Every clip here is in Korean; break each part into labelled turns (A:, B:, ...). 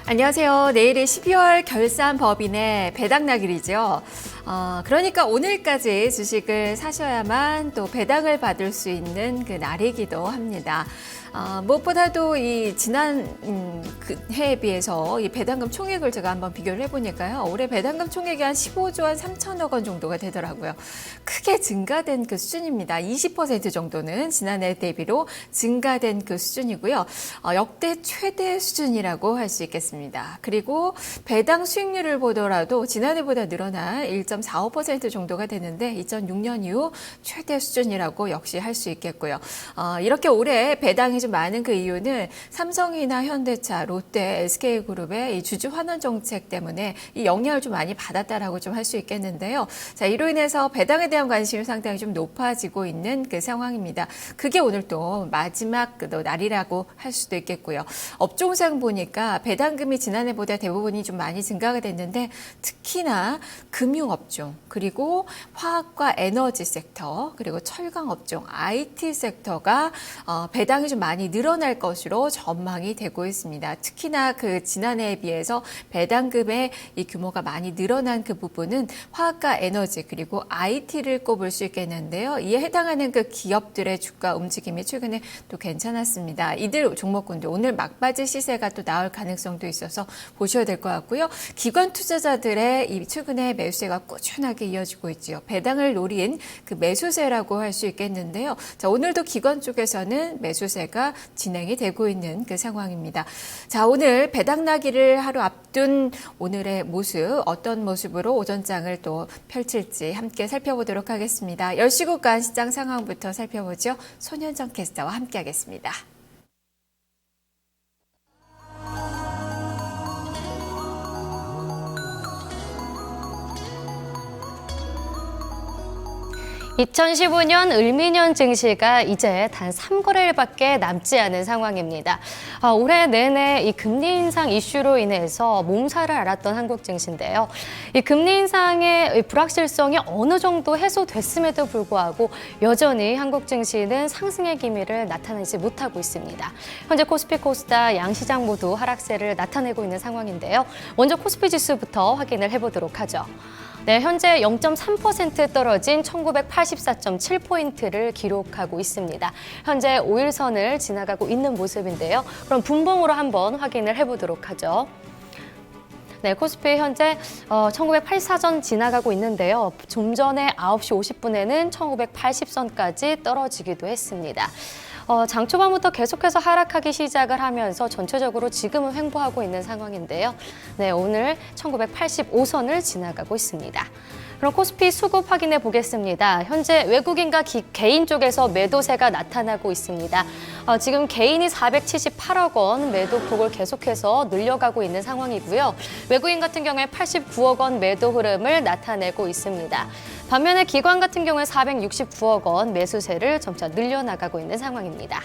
A: 안녕하세요. 내일이 12월 결산법인의 배당날이죠. 그러니까 오늘까지 주식을 사셔야만 또 배당을 받을 수 있는 그 날이기도 합니다. 무엇보다도 이 지난 그 해에 비해서 이 배당금 총액을 제가 한번 비교를 해보니까요. 올해 배당금 총액이 한 15조 한 3천억 원 정도가 되더라고요. 크게 증가된 그 수준입니다. 20% 정도는 지난해 대비로 증가된 그 수준이고요. 역대 최대 수준이라고 할 수 있겠습니다. 그리고 배당 수익률을 보더라도 지난해보다 늘어난 1.45% 정도가 되는데 2006년 이후 최대 수준이라고 역시 할 수 있겠고요. 이렇게 올해 배당이 좀 많은 그 이유는 삼성이나 현대차, 롯데, SK그룹의 이 주주 환원 정책 때문에 이 영향을 좀 많이 받았다라고 좀 할 수 있겠는데요. 자, 이로 인해서 배당에 대한 관심이 상당히 좀 높아지고 있는 그 상황입니다. 그게 오늘 또 마지막 날이라고 할 수도 있겠고요. 업종상 보니까 배당금이 지난해보다 대부분이 좀 많이 증가가 됐는데 특히나 금융업종, 그리고 화학과 에너지 섹터, 그리고 철강업종, IT 섹터가 배당이 좀 많이 늘어날 것으로 전망이 되고 있습니다. 특히나 그 지난해에 비해서 배당금의 이 규모가 많이 늘어난 그 부분은 화학과 에너지 그리고 IT를 꼽을 수 있겠는데요. 이에 해당하는 그 기업들의 주가 움직임이 최근에 또 괜찮았습니다. 이들 종목군들 오늘 막바지 시세가 또 나올 가능성도 있어서 보셔야 될 것 같고요. 기관 투자자들의 이 최근에 매수세가 꾸준하게 이어지고 있지요. 배당을 노린 그 매수세라고 할 수 있겠는데요. 자, 오늘도 기관 쪽에서는 매수세가 진행이 되고 있는 그 상황입니다. 자, 오늘 배당 나기를 하루 앞둔 오늘의 모습, 어떤 모습으로 오전장을 또 펼칠지 함께 살펴보도록 하겠습니다. 10시 구간 시장 상황부터 살펴보죠. 손현정 캐스터와 함께 하겠습니다.
B: 2015년 을미년 증시가 이제 단 3거래일밖에 남지 않은 상황입니다. 올해 내내 이 금리 인상 이슈로 인해서 몸살을 앓았던 한국 증시인데요. 이 금리 인상의 불확실성이 어느 정도 해소됐음에도 불구하고 여전히 한국 증시는 상승의 기미를 나타내지 못하고 있습니다. 현재 코스피, 코스닥 양시장 모두 하락세를 나타내고 있는 상황인데요. 먼저 코스피 지수부터 확인을 해보도록 하죠. 네, 현재 0.3% 떨어진 1984.7포인트를 기록하고 있습니다. 현재 5일선을 지나가고 있는 모습인데요. 그럼 분봉으로 한번 확인을 해보도록 하죠. 네, 코스피 현재 1984선 지나가고 있는데요. 좀 전에 9시 50분에는 1980선까지 떨어지기도 했습니다. 장 초반부터 계속해서 하락하기 시작을 하면서 전체적으로 지금은 횡보하고 있는 상황인데요. 네, 오늘 1985선을 지나가고 있습니다. 그럼 코스피 수급 확인해 보겠습니다. 현재 외국인과 개인 쪽에서 매도세가 나타나고 있습니다. 지금 개인이 478억 원 매도폭을 계속해서 늘려가고 있는 상황이고요. 외국인 같은 경우에 89억 원 매도 흐름을 나타내고 있습니다. 반면에 기관 같은 경우에 469억 원 매수세를 점차 늘려나가고 있는 상황입니다.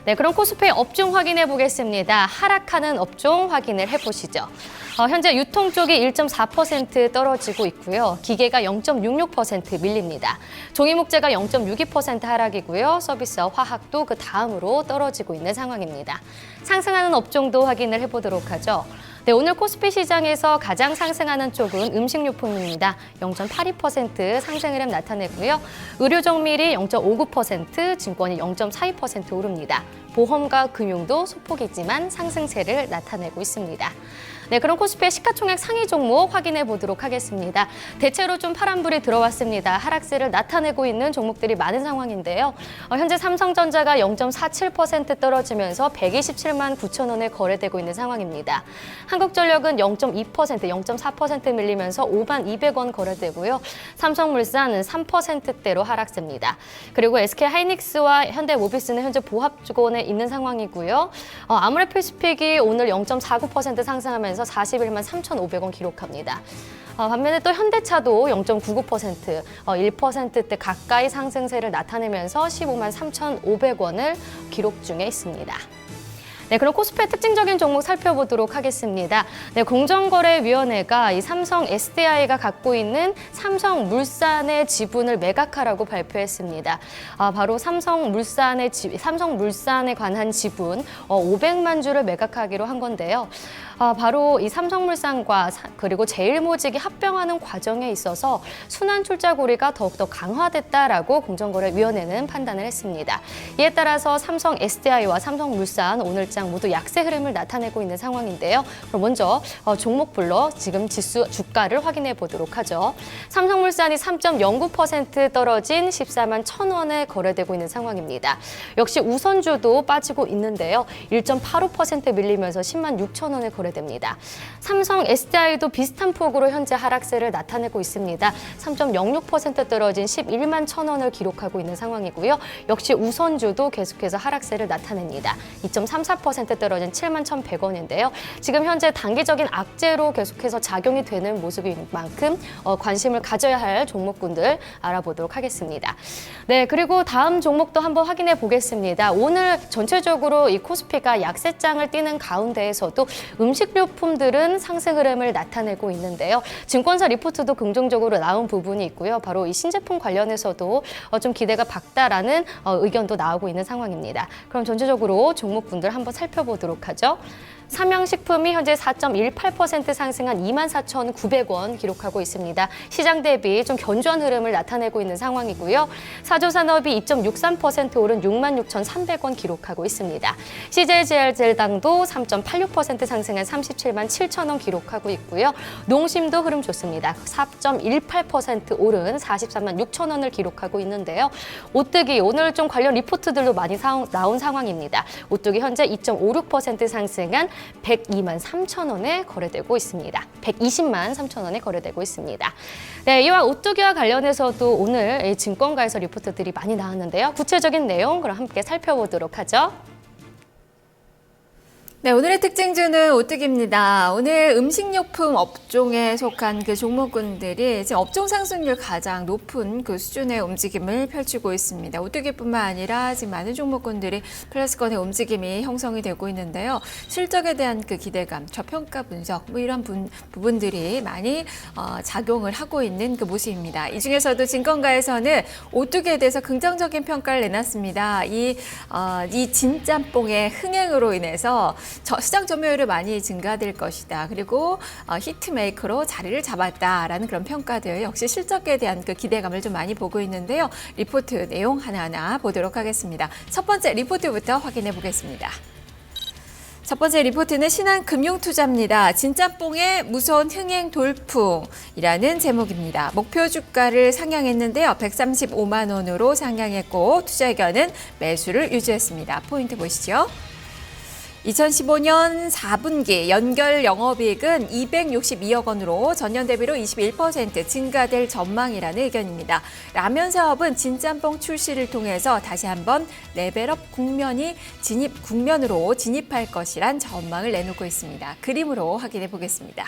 B: 네, 그럼 코스피 업종 확인해 보겠습니다. 하락하는 업종 확인을 해보시죠. 현재 유통 쪽이 1.4% 떨어지고 있고요. 기계가 0.66% 밀립니다. 종이목재가 0.62% 하락이고요. 서비스와 화학도 그 다음으로 떨어지고 있는 상황입니다. 상승하는 업종도 확인을 해보도록 하죠. 네, 오늘 코스피 시장에서 가장 상승하는 쪽은 음식료품입니다. 0.82% 상승 흐름 나타내고요. 의료정밀이 0.59%, 증권이 0.42% 오릅니다. 보험과 금융도 소폭이지만 상승세를 나타내고 있습니다. 네, 그럼 코스피의 시가총액 상위 종목 확인해 보도록 하겠습니다. 대체로 좀 파란불이 들어왔습니다. 하락세를 나타내고 있는 종목들이 많은 상황인데요. 현재 삼성전자가 0.47% 떨어지면서 127만 9천 원에 거래되고 있는 상황입니다. 한국전력은 0.2%, 0.4% 밀리면서 5만 200원 거래되고요. 삼성물산은 3%대로 하락세입니다. 그리고 SK하이닉스와 현대모비스는 현재 보합권에 있는 상황이고요. 아모레피스픽이 오늘 0.49% 상승하면서 41만 3,500원 기록합니다. 반면에 또 현대차도 0.99%, 1%대 가까이 상승세를 나타내면서 15만 3,500원을 기록 중에 있습니다. 네, 그럼 코스피의 특징적인 종목 살펴보도록 하겠습니다. 네, 공정거래위원회가 이 삼성 SDI가 갖고 있는 삼성물산의 지분을 매각하라고 발표했습니다. 바로 삼성물산에 관한 지분 500만 주를 매각하기로 한 건데요. 바로 이 삼성물산과 그리고 제일모직이 합병하는 과정에 있어서 순환출자고리가 더욱더 강화됐다라고 공정거래위원회는 판단을 했습니다. 이에 따라서 삼성 SDI와 삼성물산 오늘장 모두 약세 흐름을 나타내고 있는 상황인데요. 그럼 먼저 종목별로 지금 지수 주가를 확인해 보도록 하죠. 삼성물산이 3.09% 떨어진 14만 1,000원에 거래되고 있는 상황입니다. 역시 우선주도 빠지고 있는데요. 1.85% 밀리면서 10만 6,000원에 거래됩니다. 삼성 SDI도 비슷한 폭으로 현재 하락세를 나타내고 있습니다. 3.06% 떨어진 11만 1,000원을 기록하고 있는 상황이고요. 역시 우선주도 계속해서 하락세를 나타냅니다. 2.34% 떨어진 7만 1,100원인데요. 지금 현재 단기적인 악재로 계속해서 작용이 되는 모습인 만큼 관심을 가져야 할 종목군들 알아보도록 하겠습니다. 네, 그리고 다음 종목도 한번 확인해 보겠습니다. 오늘 전체적으로 이 코스피가 약세장을 띠는 가운데에서도 음식료품들은 상승 흐름을 나타내고 있는데요. 증권사 리포트도 긍정적으로 나온 부분이 있고요. 바로 이 신제품 관련해서도 좀 기대가 밝다라는 의견도 나오고 있는 상황입니다. 그럼 전체적으로 종목군들 한번 살펴보도록 하죠. 삼양식품이 현재 4.18% 상승한 24,900원 기록하고 있습니다. 시장 대비 좀 견조한 흐름을 나타내고 있는 상황이고요. 사조산업이 2.63% 오른 66,300원 기록하고 있습니다. CJ제일제당도 3.86% 상승한 37만 7천원 기록하고 있고요. 농심도 흐름 좋습니다. 4.18% 오른 44만 6천원을 기록하고 있는데요. 오뜨기 오늘 좀 관련 리포트들도 많이 나온 상황입니다. 오뜨기 현재 2.56% 상승한 102만 3천원에 거래되고 있습니다. 120만 3천원에 거래되고 있습니다. 네, 이와 오뚜기와 관련해서도 오늘 증권가에서 리포트들이 많이 나왔는데요. 구체적인 내용 그럼 함께 살펴보도록 하죠.
A: 네, 오늘의 특징주는 오뚜기입니다. 오늘 음식료품 업종에 속한 그 종목군들이 지금 업종 상승률 가장 높은 그 수준의 움직임을 펼치고 있습니다. 오뚜기뿐만 아니라 지금 많은 종목군들이 플러스권의 움직임이 형성이 되고 있는데요. 실적에 대한 그 기대감, 저평가 분석 뭐 이런 부분들이 많이 작용을 하고 있는 그 모습입니다. 이 중에서도 증권가에서는 오뚜기에 대해서 긍정적인 평가를 내놨습니다. 이 진짬뽕의 흥행으로 인해서 시장 점유율이 많이 증가될 것이다. 그리고 히트메이커로 자리를 잡았다라는 그런 평가들 역시 실적에 대한 그 기대감을 좀 많이 보고 있는데요. 리포트 내용 하나하나 보도록 하겠습니다. 첫 번째 리포트부터 확인해 보겠습니다. 첫 번째 리포트는 신한금융투자입니다. 진짬뽕의 무서운 흥행 돌풍이라는 제목입니다. 목표 주가를 상향했는데요. 135만 원으로 상향했고 투자 의견은 매수를 유지했습니다. 포인트 보시죠. 2015년 4분기 연결 영업이익은 262억 원으로 전년 대비로 21% 증가될 전망이라는 의견입니다. 라면 사업은 진짬뽕 출시를 통해서 다시 한번 레벨업 국면으로 진입할 것이란 전망을 내놓고 있습니다. 그림으로 확인해 보겠습니다.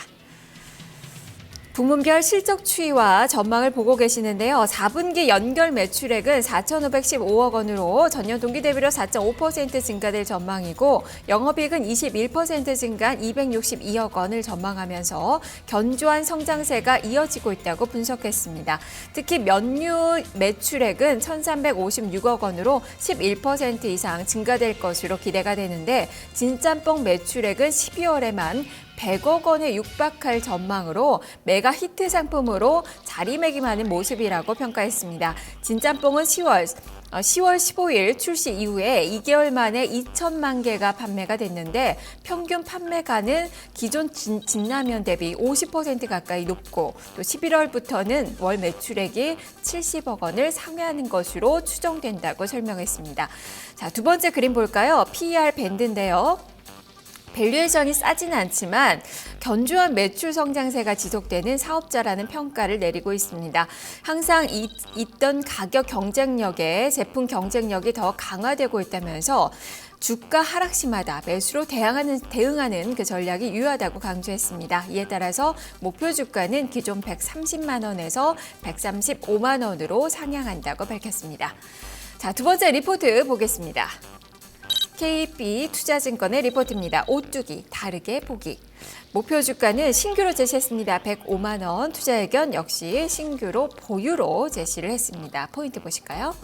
A: 부문별 실적 추이와 전망을 보고 계시는데요. 4분기 연결 매출액은 4,515억 원으로 전년 동기 대비로 4.5% 증가될 전망이고 영업이익은 21% 증가한 262억 원을 전망하면서 견조한 성장세가 이어지고 있다고 분석했습니다. 특히 면류 매출액은 1,356억 원으로 11% 이상 증가될 것으로 기대가 되는데 진짬뽕 매출액은 12월에만 100억 원에 육박할 전망으로 메가 히트 상품으로 자리매김하는 모습이라고 평가했습니다. 진짬뽕은 10월 15일 출시 이후에 2개월 만에 2천만 개가 판매가 됐는데 평균 판매가는 기존 진라면 대비 50% 가까이 높고 또 11월부터는 월 매출액이 70억 원을 상회하는 것으로 추정된다고 설명했습니다. 자, 두 번째 그림 볼까요? PER 밴드인데요. 밸류에이션이 싸지는 않지만 견조한 매출 성장세가 지속되는 사업자라는 평가를 내리고 있습니다. 항상 있던 가격 경쟁력에 제품 경쟁력이 더 강화되고 있다면서 주가 하락시마다 매수로 대응하는 그 전략이 유효하다고 강조했습니다. 이에 따라서 목표 주가는 기존 130만 원에서 135만 원으로 상향한다고 밝혔습니다. 자, 두 번째 리포트 보겠습니다. KB투자증권의 리포트입니다. 오뚜기 다르게 보기. 목표 주가는 신규로 제시했습니다. 105만 원. 투자 의견 역시 신규로 보유로 제시를 했습니다. 포인트 보실까요?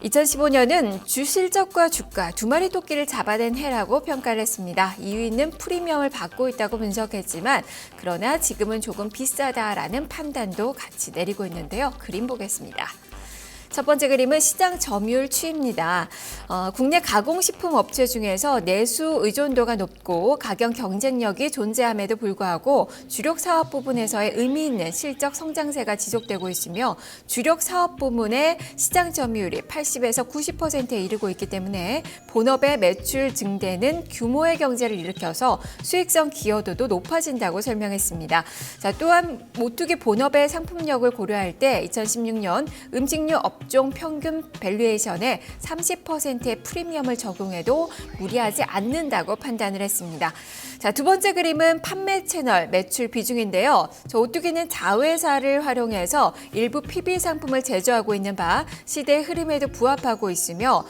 A: 2015년은 주 실적과 주가 두 마리 토끼를 잡아낸 해라고 평가를 했습니다. 2위는 프리미엄을 받고 있다고 분석했지만 그러나 지금은 조금 비싸다라는 판단도 같이 내리고 있는데요. 그림 보겠습니다. 첫 번째 그림은 시장 점유율 추이입니다. 국내 가공식품 업체 중에서 내수 의존도가 높고 가격 경쟁력이 존재함에도 불구하고 주력 사업 부분에서의 의미 있는 실적 성장세가 지속되고 있으며 주력 사업 부문의 시장 점유율이 80에서 90%에 이르고 있기 때문에 본업의 매출 증대는 규모의 경제를 일으켜서 수익성 기여도도 높아진다고 설명했습니다. 자, 또한 모뚜기 본업의 상품력을 고려할 때 2016년 음식료 업종 평균 밸류에이션에 30%의 프리미엄을 적용해도 무리하지 않는다고 판단을 했습니다. 자, 두 번째 그림은 판매 채널 매출 비중인데요. 오뚜기는 자회사를 활용해서 일부 PB 상품을 제조하고 있는 바 시대의 흐름에도 부합하고 있으며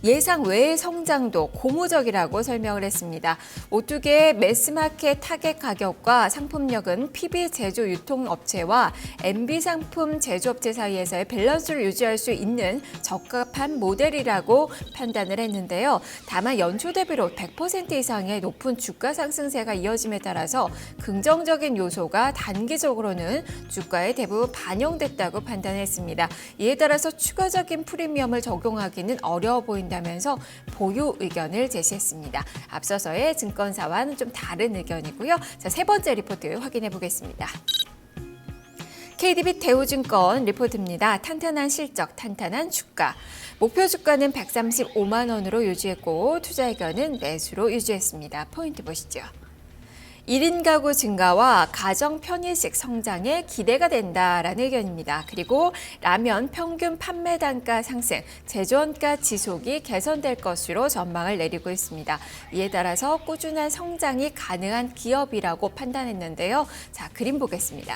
A: 예상 외의 성장도 고무적이라고 설명을 했습니다. 오뚜기의 매스마켓 타겟 가격과 상품력은 PB 제조 유통업체와 MB 상품 제조업체 사이에서의 밸런스를 유지할 수 있는 적합한 모델이라고 판단을 했는데요. 다만 연초 대비로 100% 이상의 높은 주가 상승세가 이어짐에 따라서 긍정적인 요소가 단기적으로는 주가에 대부분 반영됐다고 판단했습니다. 이에 따라서 추가적인 프리미엄을 적용하기는 어려워 보인다면서 보유 의견을 제시했습니다. 앞서서의 증권사와는 좀 다른 의견이고요. 자, 세 번째 리포트 확인해 보겠습니다. KDB 대우증권 리포트입니다. 탄탄한 실적, 탄탄한 주가. 목표 주가는 135만 원으로 유지했고 투자 의견은 매수로 유지했습니다. 포인트 보시죠. 1인 가구 증가와 가정 편의식 성장에 기대가 된다라는 의견입니다. 그리고 라면 평균 판매 단가 상승, 제조원가 지속이 개선될 것으로 전망을 내리고 있습니다. 이에 따라서 꾸준한 성장이 가능한 기업이라고 판단했는데요. 자, 그림 보겠습니다.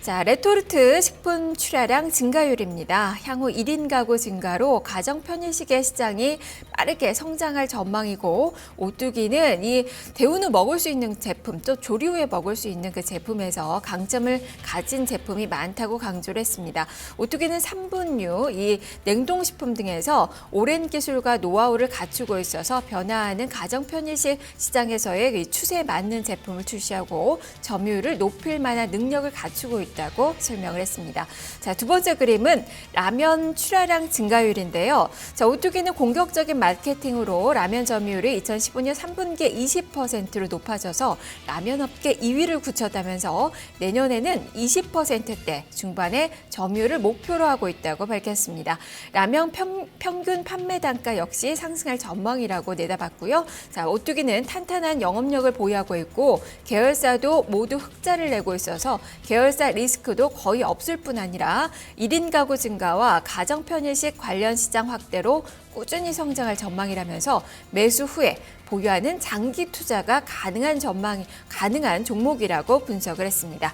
A: 자, 레토르트 식품 출하량 증가율입니다. 향후 1인 가구 증가로 가정 편의식의 시장이 빠르게 성장할 전망이고 오뚜기는 이 데운 후 먹을 수 있는 제품 또 조리 후에 먹을 수 있는 그 제품에서 강점을 가진 제품이 많다고 강조를 했습니다. 오뚜기는 3분류, 이 냉동식품 등에서 오랜 기술과 노하우를 갖추고 있어서 변화하는 가정 편의식 시장에서의 이 추세에 맞는 제품을 출시하고 점유율을 높일 만한 능력을 갖추고 있다고 설명을 했습니다. 자, 두 번째 그림은 라면 출하량 증가율인데요. 자, 오뚜기는 공격적인 마케팅으로 라면 점유율이 2015년 3분기에 20%로 높아져서 라면 업계 2위를 굳혔다면서 내년에는 20%대 중반의 점유율을 목표로 하고 있다고 밝혔습니다. 라면 평균 판매 단가 역시 상승할 전망이라고 내다봤고요. 자, 오뚜기는 탄탄한 영업력을 보유하고 있고 계열사도 모두 흑자를 내고 있어서 계열사 리스크도 거의 없을 뿐 아니라 1인 가구 증가와 가정 편의식 관련 시장 확대로 꾸준히 성장할 전망이라면서 매수 후에 보유하는 장기 투자가 가능한 종목이라고 분석을 했습니다.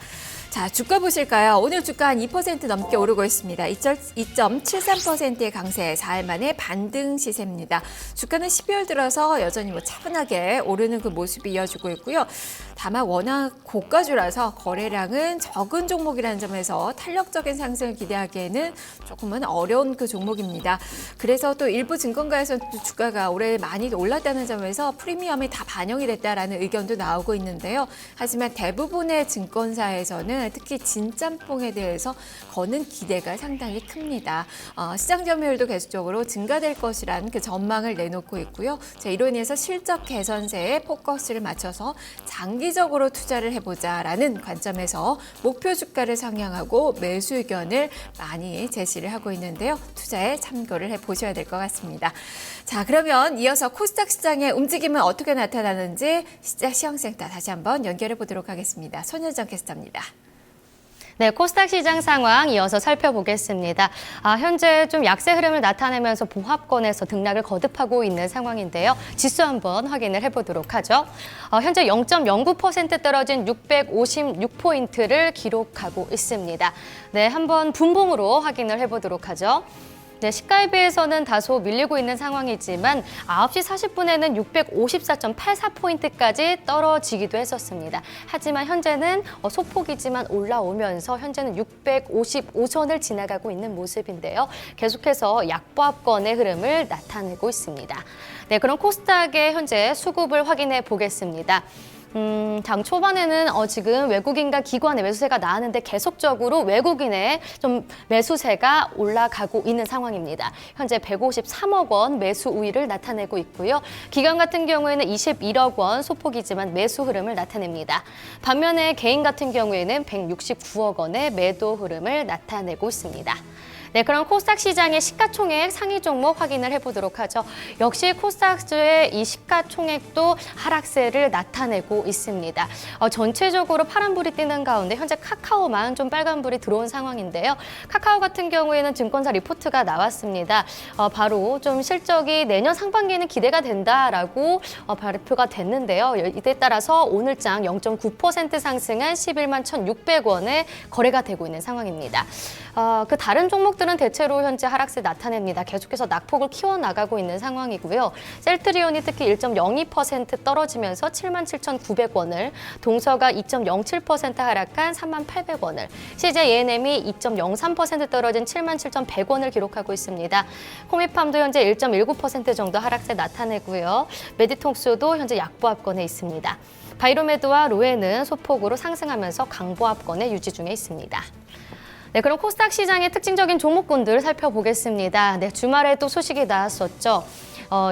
A: 자, 주가 보실까요? 오늘 주가 한 2% 넘게 오르고 있습니다. 2.73%의 강세, 4일 만에 반등 시세입니다. 주가는 12월 들어서 여전히 차분하게 오르는 그 모습이 이어지고 있고요. 다만 워낙 고가주라서 거래량은 적은 종목이라는 점에서 탄력적인 상승을 기대하기에는 조금은 어려운 그 종목입니다. 그래서 또 일부 증권가에서는 또 주가가 올해 많이 올랐다는 점에서 프리미엄이 다 반영이 됐다라는 의견도 나오고 있는데요. 하지만 대부분의 증권사에서는 특히 진짬뽕에 대해서 거는 기대가 상당히 큽니다. 시장 점유율도 계속적으로 증가될 것이라는 그 전망을 내놓고 있고요. 자, 이로 인해서 실적 개선세에 포커스를 맞춰서 장기적으로 투자를 해보자라는 관점에서 목표 주가를 상향하고 매수 의견을 많이 제시를 하고 있는데요. 투자에 참고를 해보셔야 될 것 같습니다. 자, 그러면 이어서 코스닥 시장의 움직임은 어떻게 나타나는지 시황센터 다시 한번 연결해 보도록 하겠습니다. 손현정 캐스터입니다.
B: 네, 코스닥 시장 상황 이어서 살펴보겠습니다. 현재 좀 약세 흐름을 나타내면서 보합권에서 등락을 거듭하고 있는 상황인데요. 지수 한번 확인을 해보도록 하죠. 현재 0.09% 떨어진 656포인트를 기록하고 있습니다. 네, 한번 분봉으로 확인을 해보도록 하죠. 네, 시가에 비해서는 다소 밀리고 있는 상황이지만 9시 40분에는 650.84포인트까지 떨어지기도 했었습니다. 하지만 현재는 소폭이지만 올라오면서 현재는 655선을 지나가고 있는 모습인데요. 계속해서 약보합권의 흐름을 나타내고 있습니다. 네, 그럼 코스닥의 현재 수급을 확인해 보겠습니다. 장 초반에는 지금 외국인과 기관의 매수세가 나왔는데 계속적으로 외국인의 좀 매수세가 올라가고 있는 상황입니다. 현재 153억 원 매수 우위를 나타내고 있고요. 기관 같은 경우에는 21억 원 소폭이지만 매수 흐름을 나타냅니다. 반면에 개인 같은 경우에는 169억 원의 매도 흐름을 나타내고 있습니다. 네, 그럼 코스닥 시장의 시가총액 상위 종목 확인을 해보도록 하죠. 역시 코스닥주의 이 시가총액도 하락세를 나타내고 있습니다. 전체적으로 파란불이 뜨는 가운데 현재 카카오만 좀 빨간불이 들어온 상황인데요. 카카오 같은 경우에는 증권사 리포트가 나왔습니다. 바로 좀 실적이 내년 상반기에는 기대가 된다라고 발표가 됐는데요. 이때 따라서 오늘장 0.9% 상승한 11만 1,600원에 거래가 되고 있는 상황입니다. 그 다른 종목들은 대체로 현재 하락세 나타냅니다. 계속해서 낙폭을 키워나가고 있는 상황이고요. 셀트리온이 특히 1.02% 떨어지면서 77,900원을, 동서가 2.07% 하락한 38,000원을, CJ ENM이 2.03% 떨어진 77,100원을 기록하고 있습니다. 코미팜도 현재 1.19% 정도 하락세 나타내고요. 메디통스도 현재 약보합권에 있습니다. 바이로메드와 로에는 소폭으로 상승하면서 강보합권에 유지 중에 있습니다. 네, 그럼 코스닥 시장의 특징적인 종목군들 살펴보겠습니다. 네, 주말에 또 소식이 나왔었죠.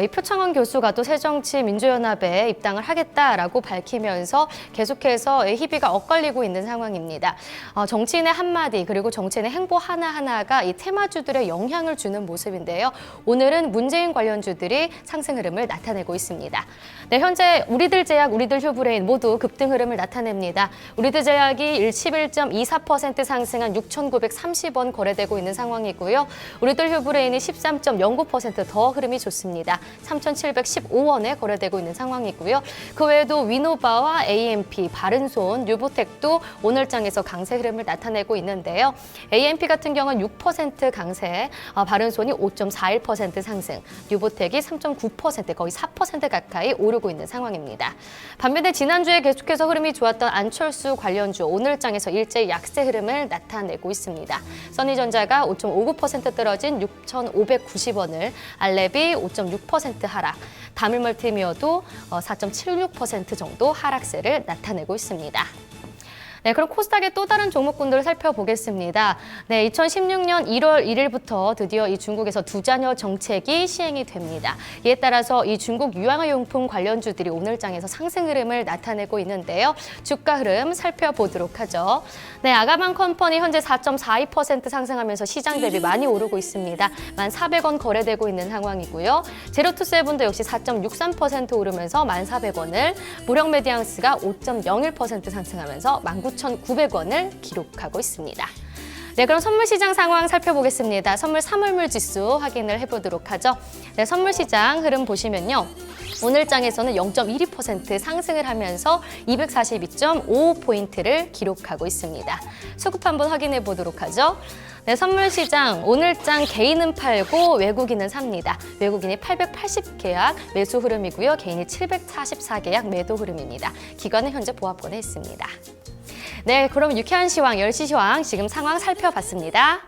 B: 이 표창원 교수가 또 새정치민주연합에 입당을 하겠다라고 밝히면서 계속해서 희비가 엇갈리고 있는 상황입니다. 정치인의 한마디 그리고 정치인의 행보 하나하나가 이 테마주들의 영향을 주는 모습인데요. 오늘은 문재인 관련주들이 상승 흐름을 나타내고 있습니다. 네, 현재 우리들 제약, 우리들 휴브레인 모두 급등 흐름을 나타냅니다. 우리들 제약이 11.24% 상승한 6,930원 거래되고 있는 상황이고요. 우리들 휴브레인이 13.09% 더 흐름이 좋습니다. 3,715원에 거래되고 있는 상황이고요. 그 외에도 위노바와 AMP, 바른손, 뉴보텍도 오늘장에서 강세 흐름을 나타내고 있는데요. AMP 같은 경우는 6% 강세, 바른손이 5.41% 상승, 뉴보텍이 3.9% 거의 4% 가까이 오르고 있는 상황입니다. 반면에 지난주에 계속해서 흐름이 좋았던 안철수 관련주 오늘장에서 일제히 약세 흐름을 나타내고 있습니다. 써니전자가 5.59% 떨어진 6,590원을, 알렙이 5.6% 하락, 다밀멀티미어도 4.76% 정도 하락세를 나타내고 있습니다. 네, 그럼 코스닥의 또 다른 종목군들을 살펴보겠습니다. 네, 2016년 1월 1일부터 드디어 이 중국에서 두자녀 정책이 시행이 됩니다. 이에 따라서 이 중국 유아용품 관련주들이 오늘장에서 상승 흐름을 나타내고 있는데요. 주가 흐름 살펴보도록 하죠. 네, 아가방 컴퍼니 현재 4.42% 상승하면서 시장 대비 많이 오르고 있습니다. 1,400원 거래되고 있는 상황이고요. 제로투세븐도 역시 4.63% 오르면서 1,400원을, 무력메디앙스가 5.01% 상승하면서 19,900원을 기록하고 있습니다. 네, 그럼 선물 시장 상황 살펴보겠습니다. 선물 사물물 지수 확인을 해보도록 하죠. 네, 선물 시장 흐름 보시면요. 오늘장에서는 0.12% 상승을 하면서 242.55포인트를 기록하고 있습니다. 수급 한번 확인해 보도록 하죠. 네, 선물 시장 오늘장 개인은 팔고 외국인은 삽니다. 외국인이 880계약 매수 흐름이고요. 개인이 744계약 매도 흐름입니다. 기관은 현재 보합권에 있습니다. 네, 그럼 유쾌한 시황, 10시 시황 지금 상황 살펴봤습니다.